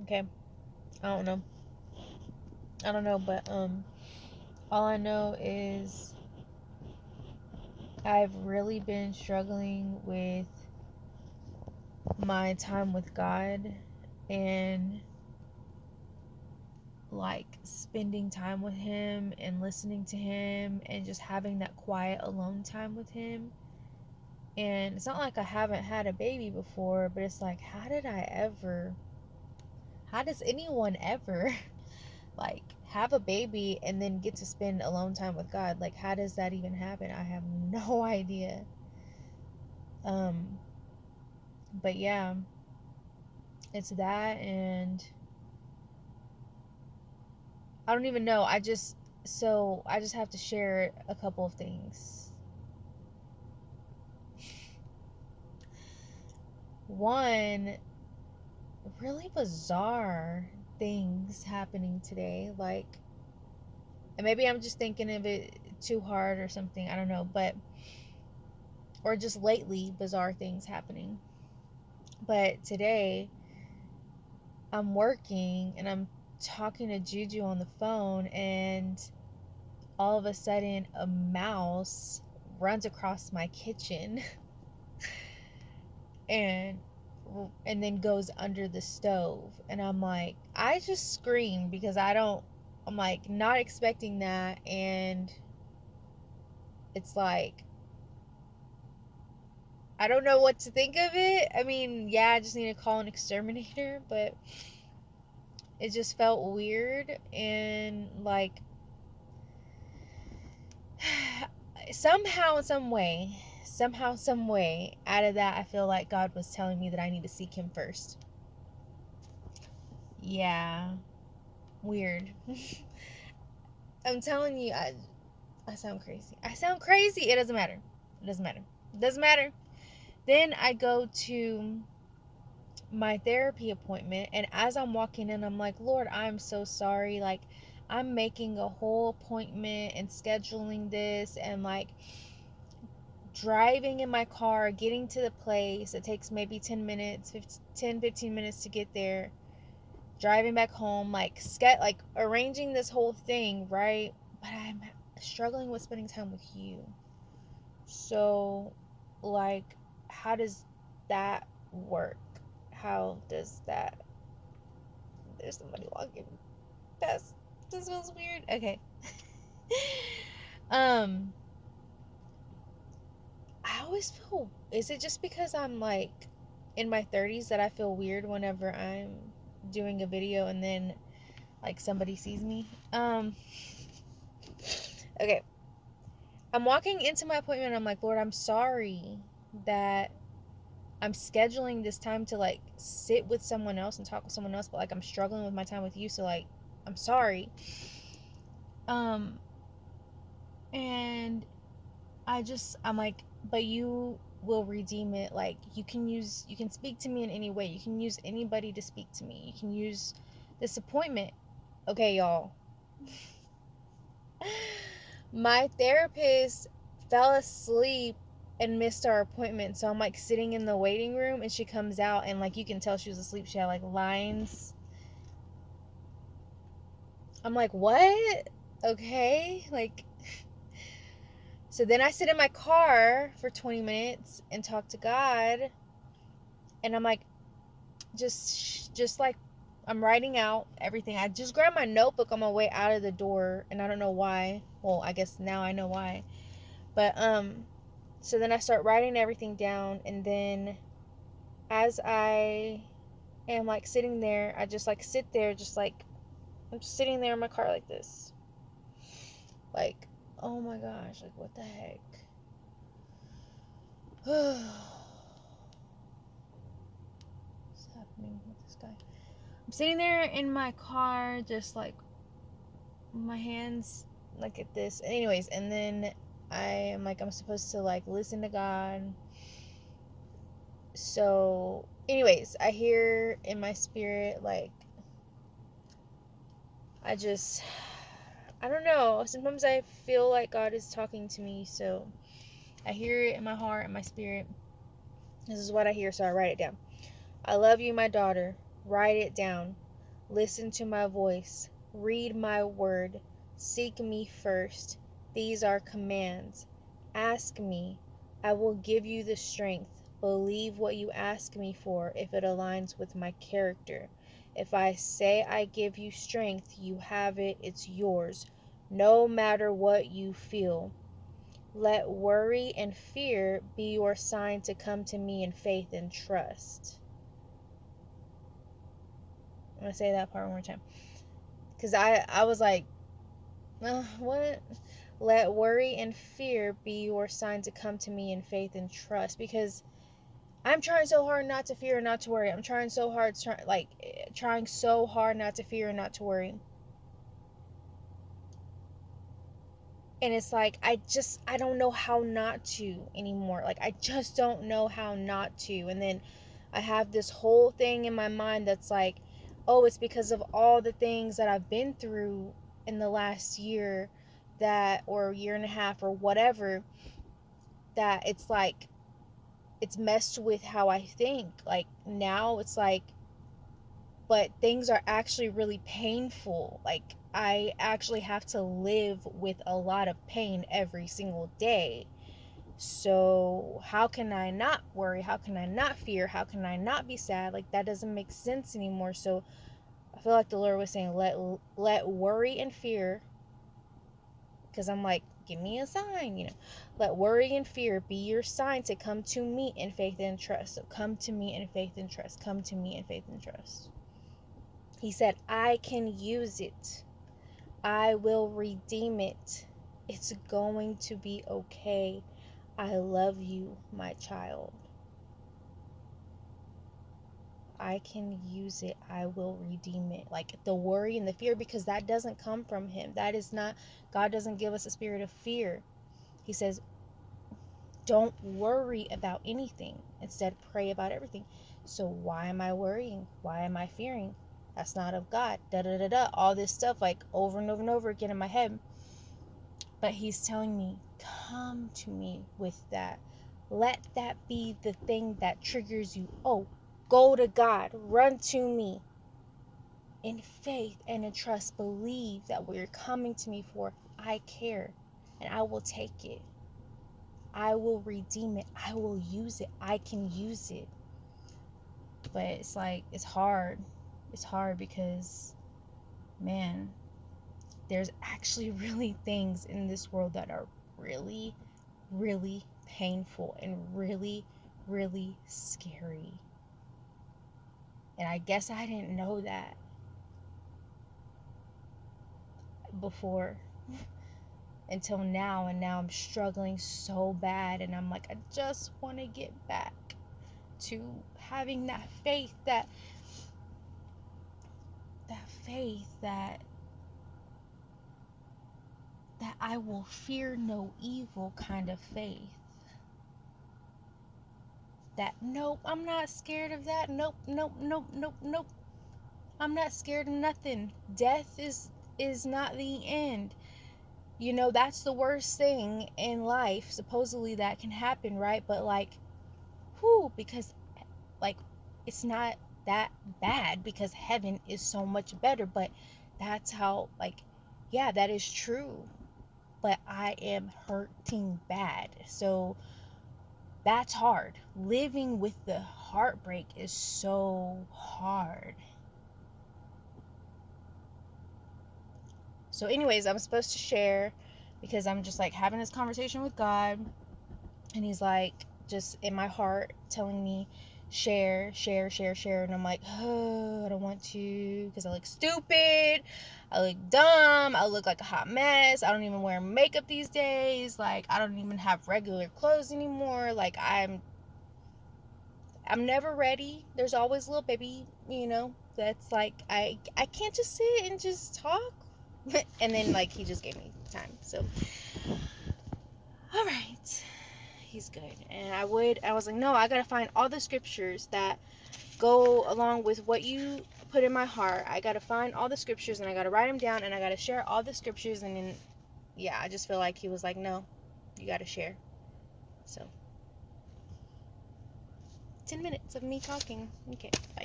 Okay. I don't know. I don't know, but all I know is I've really been struggling with my time with God and like spending time with him and listening to him and just having that quiet alone time with him. And it's not like I haven't had a baby before, but it's like, how does anyone ever like have a baby and then get to spend alone time with God? Like, how does that even happen? I have no idea. Um, but yeah, it's that, and I don't even know. I just have to share a couple of things. One, really bizarre things happening today. Like, and maybe I'm just thinking of it too hard or something. I don't know, but or just lately bizarre things happening. But today I'm working and I'm talking to Juju on the phone, and all of a sudden a mouse runs across my kitchen and then goes under the stove, and I'm like, I just screamed because I'm like not expecting that, and it's like I don't know what to think of it. I mean, yeah, I just need to call an exterminator, but it just felt weird, and like somehow some way out of that I feel like God was telling me that I need to seek him first. Yeah, weird. I'm telling you, I sound crazy. I sound crazy. It doesn't matter. It doesn't matter. It doesn't matter. Then I go to my therapy appointment, and as I'm walking in, I'm like, Lord, I'm so sorry. Like, I'm making a whole appointment and scheduling this, and like driving in my car, getting to the place. It takes maybe 10 minutes, 15 minutes to get there. Driving back home, like arranging this whole thing, right? But I'm struggling with spending time with you. So, like, how does that work? How does that? There's somebody walking. That's this feels weird. Okay. um, I always feel. Is it just because I'm like in my 30s that I feel weird whenever I'm doing a video and then like somebody sees me? Okay. I'm walking into my appointment. I'm like, Lord, I'm sorry that I'm scheduling this time to like sit with someone else and talk with someone else, but like I'm struggling with my time with you, so like I'm sorry. Um and I'm like, but you will redeem it. Like you can speak to me in any way. You can use anybody to speak to me. You can use this appointment. Okay, y'all. My therapist fell asleep and missed our appointment. So I'm like sitting in the waiting room, and she comes out, and like you can tell she was asleep. She had like lines. I'm like, what? Okay. Like, so then I sit in my car for 20 minutes and talk to God. And I'm like, just like, I'm writing out everything. I just grabbed my notebook on my way out of the door, and I don't know why. Well, I guess now I know why. But so then I start writing everything down, and then as I am like sitting there, I just like sit there, just like I'm just sitting there in my car like this. Like, oh my gosh, like what the heck? What's happening with this guy? I'm sitting there in my car, just like my hands like at this. Anyways, and then I am like, I'm supposed to like listen to God. So, anyways, I hear in my spirit, like, I just, I don't know. Sometimes I feel like God is talking to me. So, I hear it in my heart and my spirit. This is what I hear, so I write it down. I love you, my daughter. Write it down. Listen to my voice. Read my word. Seek me first. These are commands. Ask me. I will give you the strength. Believe what you ask me for if it aligns with my character. If I say I give you strength, you have it, it's yours, no matter what you feel. Let worry and fear be your sign to come to me in faith and trust. I'm going to say that part one more time. Because I was like, what? Let worry and fear be your sign to come to me in faith and trust. Because I'm trying so hard not to fear and not to worry. I'm trying so hard, trying so hard not to fear and not to worry. And it's like, I don't know how not to anymore. Like, I just don't know how not to. And then I have this whole thing in my mind that's like, oh, it's because of all the things that I've been through in the last year, or year and a half or whatever, that it's like, it's messed with how I think. Like, now it's like, but things are actually really painful. Like, I actually have to live with a lot of pain every single day. So how can I not worry? How can I not fear? How can I not be sad? Like, that doesn't make sense anymore. So I feel like the Lord was saying, let worry and fear, because I'm like, give me a sign, let worry and fear be your sign to come to me in faith and trust. So come to me in faith and trust. Come to me in faith and trust. He said, I can use it. I will redeem it. It's going to be okay. I love you, my child. I can use it. I will redeem it. Like, the worry and the fear, because that doesn't come from him. That is not, God doesn't give us a spirit of fear. He says, don't worry about anything. Instead, pray about everything. So why am I worrying? Why am I fearing? That's not of God. All this stuff, like, over and over and over again in my head. But he's telling me, come to me with that. Let that be the thing that triggers you. Oh, go to God. Run to me. In faith and in trust, believe that what you're coming to me for, I care. And I will take it. I will redeem it. I will use it. I can use it. But it's like, it's hard. It's hard because, man, there's actually really things in this world that are really, really painful and really, really scary. And I guess I didn't know that before until now. And now I'm struggling so bad. And I'm like, I just want to get back to having that faith, that I will fear no evil kind of faith. That, nope, I'm not scared of that. Nope. I'm not scared of nothing. Death is not the end. That's the worst thing in life, supposedly, that can happen, right? But like, because like, it's not that bad, because heaven is so much better. But that's how, like, yeah, that is true. But I am hurting bad. So that's hard. Living with the heartbreak is so hard. So anyways, I'm supposed to share because I'm just like having this conversation with God, and he's like, just in my heart, telling me, share. And I'm like, oh, I don't want to, because I look stupid, I look dumb, I look like a hot mess, I don't even wear makeup these days, like, I don't even have regular clothes anymore, like, I'm never ready. There's always a little baby, that's like, I can't just sit and just talk. And then, like, he just gave me time. So, all right, he's good. And I was like, no, I gotta find all the scriptures that go along with what you put in my heart. I gotta find all the scriptures, and I gotta write them down, and I gotta share all the scriptures. And then, yeah, I just feel like he was like, no, you gotta share. So, 10 minutes of me talking. Okay, bye.